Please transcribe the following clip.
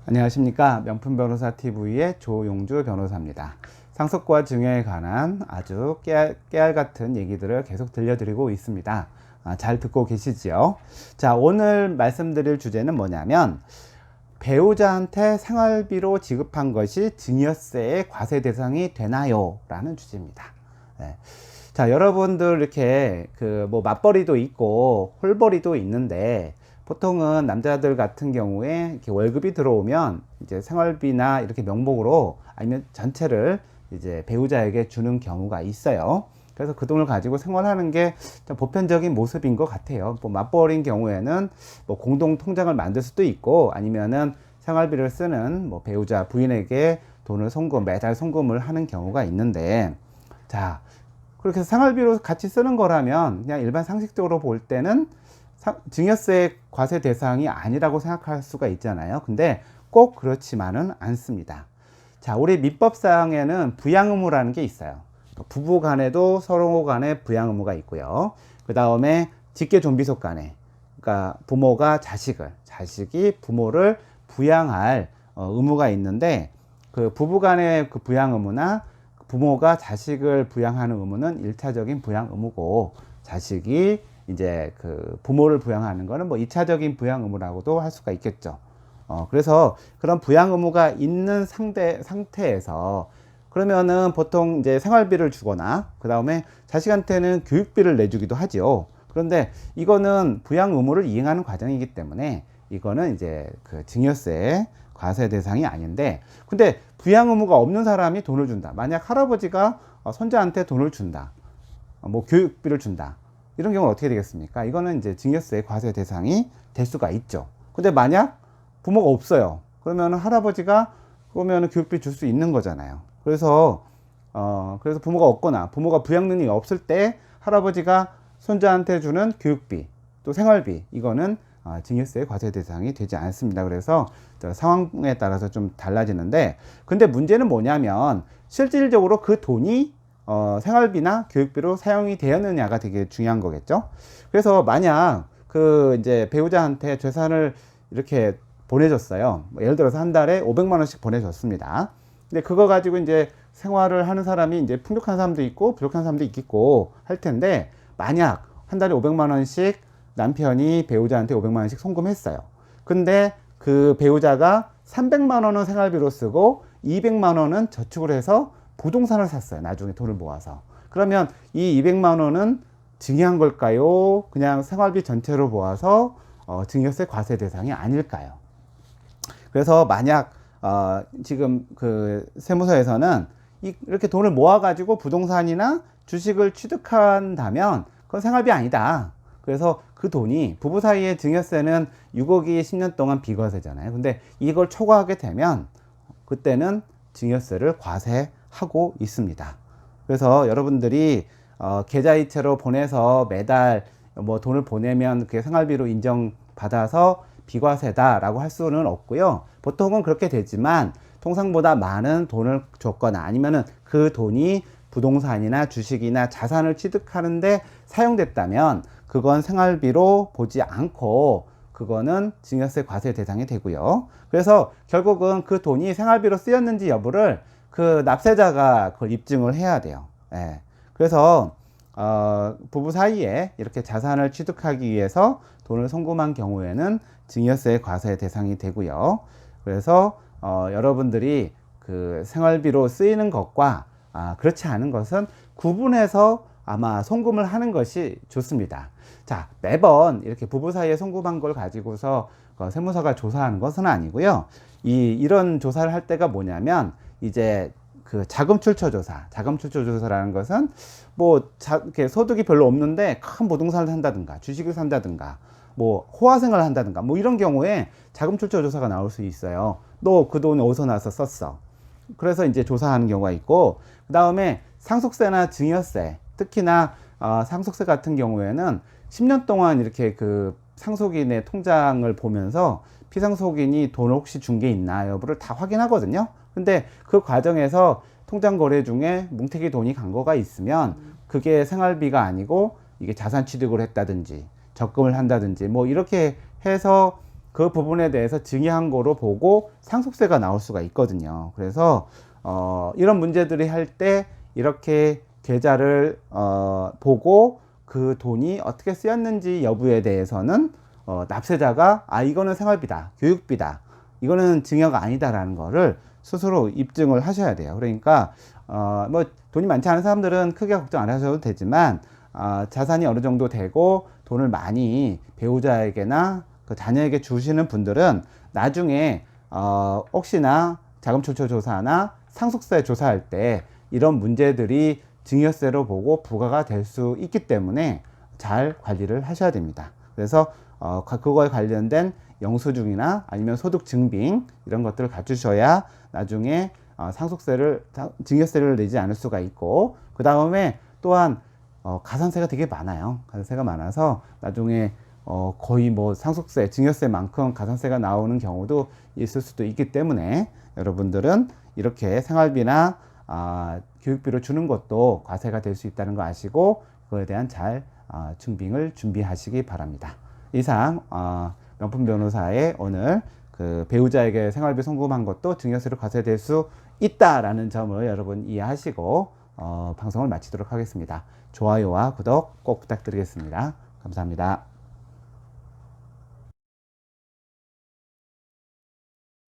안녕하십니까. 명품변호사 TV의 조용주 변호사입니다. 상속과 증여에 관한 아주 깨알 같은 얘기들을 계속 들려드리고 있습니다. 잘 듣고 계시지요? 자, 오늘 말씀드릴 주제는 뭐냐면 배우자한테 생활비로 지급한 것이 증여세의 과세 대상이 되나요? 라는 주제입니다. 네. 자, 여러분들 이렇게 뭐 맞벌이도 있고 홀벌이도 있는데 보통은 남자들 같은 경우에 이렇게 월급이 들어오면 이제 생활비나 이렇게 명목으로 아니면 전체를 이제 배우자에게 주는 경우가 있어요. 그래서 그 돈을 가지고 생활하는 게 좀 보편적인 모습인 것 같아요. 뭐 맞벌이인 경우에는 뭐 공동 통장을 만들 수도 있고 아니면은 생활비를 쓰는 뭐 배우자 부인에게 돈을 매달 송금을 하는 경우가 있는데, 자, 그렇게 해서 생활비로 같이 쓰는 거라면 그냥 일반 상식적으로 볼 때는 증여세 과세 대상이 아니라고 생각할 수가 있잖아요. 근데 꼭 그렇지만은 않습니다. 자, 우리 민법상에는 부양 의무라는 게 있어요. 부부 간에도 서로 간에 부양 의무가 있고요. 그 다음에 직계 존비속 간에, 그러니까 부모가 자식이 부모를 부양할 의무가 있는데, 그 부부 간의 그 부양 의무나 부모가 자식을 부양하는 의무는 일차적인 부양 의무고, 자식이 이제 그 부모를 부양하는 거는 뭐 2차적인 부양 의무라고도 할 수가 있겠죠. 그래서 그런 부양 의무가 있는 상태에서 그러면은 보통 이제 생활비를 주거나 그 다음에 자식한테는 교육비를 내주기도 하죠. 그런데 이거는 부양 의무를 이행하는 과정이기 때문에 이거는 이제 그 증여세 과세 대상이 아닌데, 근데 부양 의무가 없는 사람이 돈을 준다. 만약 할아버지가 손자한테 돈을 준다. 뭐 교육비를 준다. 이런 경우는 어떻게 되겠습니까? 이거는 이제 증여세 과세 대상이 될 수가 있죠. 근데 만약 부모가 없어요. 그러면 할아버지가 그러면 교육비 줄 수 있는 거잖아요. 그래서 부모가 없거나 부모가 부양 능력이 없을 때 할아버지가 손자한테 주는 교육비 또 생활비, 이거는 증여세 과세 대상이 되지 않습니다. 그래서 상황에 따라서 좀 달라지는데, 근데 문제는 뭐냐면 실질적으로 그 돈이 생활비나 교육비로 사용이 되었느냐가 되게 중요한 거겠죠. 그래서 만약 그 이제 배우자한테 재산을 이렇게 보내줬어요. 뭐 예를 들어서 한 달에 500만 원씩 보내줬습니다. 근데 그거 가지고 이제 생활을 하는 사람이 이제 풍족한 사람도 있고 부족한 사람도 있겠고 할 텐데, 만약 한 달에 500만 원씩 남편이 배우자한테 500만 원씩 송금했어요. 근데 그 배우자가 300만 원은 생활비로 쓰고 200만 원은 저축을 해서 부동산을 샀어요. 나중에 돈을 모아서. 그러면 이 200만 원은 증여한 걸까요? 그냥 생활비 전체로 모아서 증여세 과세 대상이 아닐까요? 그래서 만약 지금 그 세무서에서는 이렇게 돈을 모아가지고 부동산이나 주식을 취득한다면 그건 생활비 아니다. 그래서 그 돈이, 부부 사이의 증여세는 6억이 10년 동안 비과세잖아요. 근데 이걸 초과하게 되면 그때는 증여세를 과세하고 있습니다. 그래서 여러분들이 계좌이체로 보내서 매달 뭐 돈을 보내면 그게 생활비로 인정받아서 비과세다라고 할 수는 없고요. 보통은 그렇게 되지만 통상보다 많은 돈을 줬거나 아니면은 그 돈이 부동산이나 주식이나 자산을 취득하는데 사용됐다면 그건 생활비로 보지 않고 그거는 증여세 과세 대상이 되고요. 그래서 결국은 그 돈이 생활비로 쓰였는지 여부를 그 납세자가 그걸 입증을 해야 돼요. 예. 그래서 부부 사이에 이렇게 자산을 취득하기 위해서 돈을 송금한 경우에는 증여세 과세 대상이 되고요. 그래서 여러분들이 그 생활비로 쓰이는 것과 그렇지 않은 것은 구분해서 아마 송금을 하는 것이 좋습니다. 자, 매번 이렇게 부부 사이에 송금한 걸 가지고서 세무서가 조사하는 것은 아니고요. 이런 조사를 할 때가 뭐냐면 이제 그 자금 출처 조사라는 것은 뭐 이렇게 소득이 별로 없는데 큰 부동산을 산다든가 주식을 산다든가 뭐 호화생활을 한다든가 뭐 이런 경우에 자금 출처 조사가 나올 수 있어요. 너 그 돈 어디서 나서 썼어? 그래서 이제 조사하는 경우가 있고, 그 다음에 상속세나 증여세, 특히나 상속세 같은 경우에는 10년 동안 이렇게 그 상속인의 통장을 보면서 피상속인이 돈을 혹시 준 게 있나 여부를 다 확인하거든요. 근데 그 과정에서 통장 거래 중에 뭉태기 돈이 간 거가 있으면 그게 생활비가 아니고 이게 자산 취득을 했다든지 적금을 한다든지 뭐 이렇게 해서 그 부분에 대해서 증여한 거로 보고 상속세가 나올 수가 있거든요. 그래서 이런 문제들이 할 때 이렇게 계좌를 보고 그 돈이 어떻게 쓰였는지 여부에 대해서는 납세자가 이거는 생활비다, 교육비다, 이거는 증여가 아니다라는 거를 스스로 입증을 하셔야 돼요. 그러니까 뭐 돈이 많지 않은 사람들은 크게 걱정 안 하셔도 되지만 자산이 어느 정도 되고 돈을 많이 배우자에게나 그 자녀에게 주시는 분들은 나중에 혹시나 자금출처 조사나 상속세 조사할 때 이런 문제들이 증여세로 보고 부과가 될 수 있기 때문에 잘 관리를 하셔야 됩니다. 그래서 그거에 관련된 영수증이나 아니면 소득 증빙 이런 것들을 갖추셔야 나중에 증여세를 내지 않을 수가 있고, 그 다음에 또한 가산세가 되게 많아요. 가산세가 많아서 나중에 거의 뭐 상속세, 증여세만큼 가산세가 나오는 경우도 있을 수도 있기 때문에 여러분들은 이렇게 생활비나 교육비로 주는 것도 과세가 될 수 있다는 거 아시고 그거에 대한 잘 증빙을 준비하시기 바랍니다. 이상 명품 변호사의 오늘 그 배우자에게 생활비 송금한 것도 증여세로 과세될 수 있다라는 점을 여러분 이해하시고 방송을 마치도록 하겠습니다. 좋아요와 구독 꼭 부탁드리겠습니다. 감사합니다.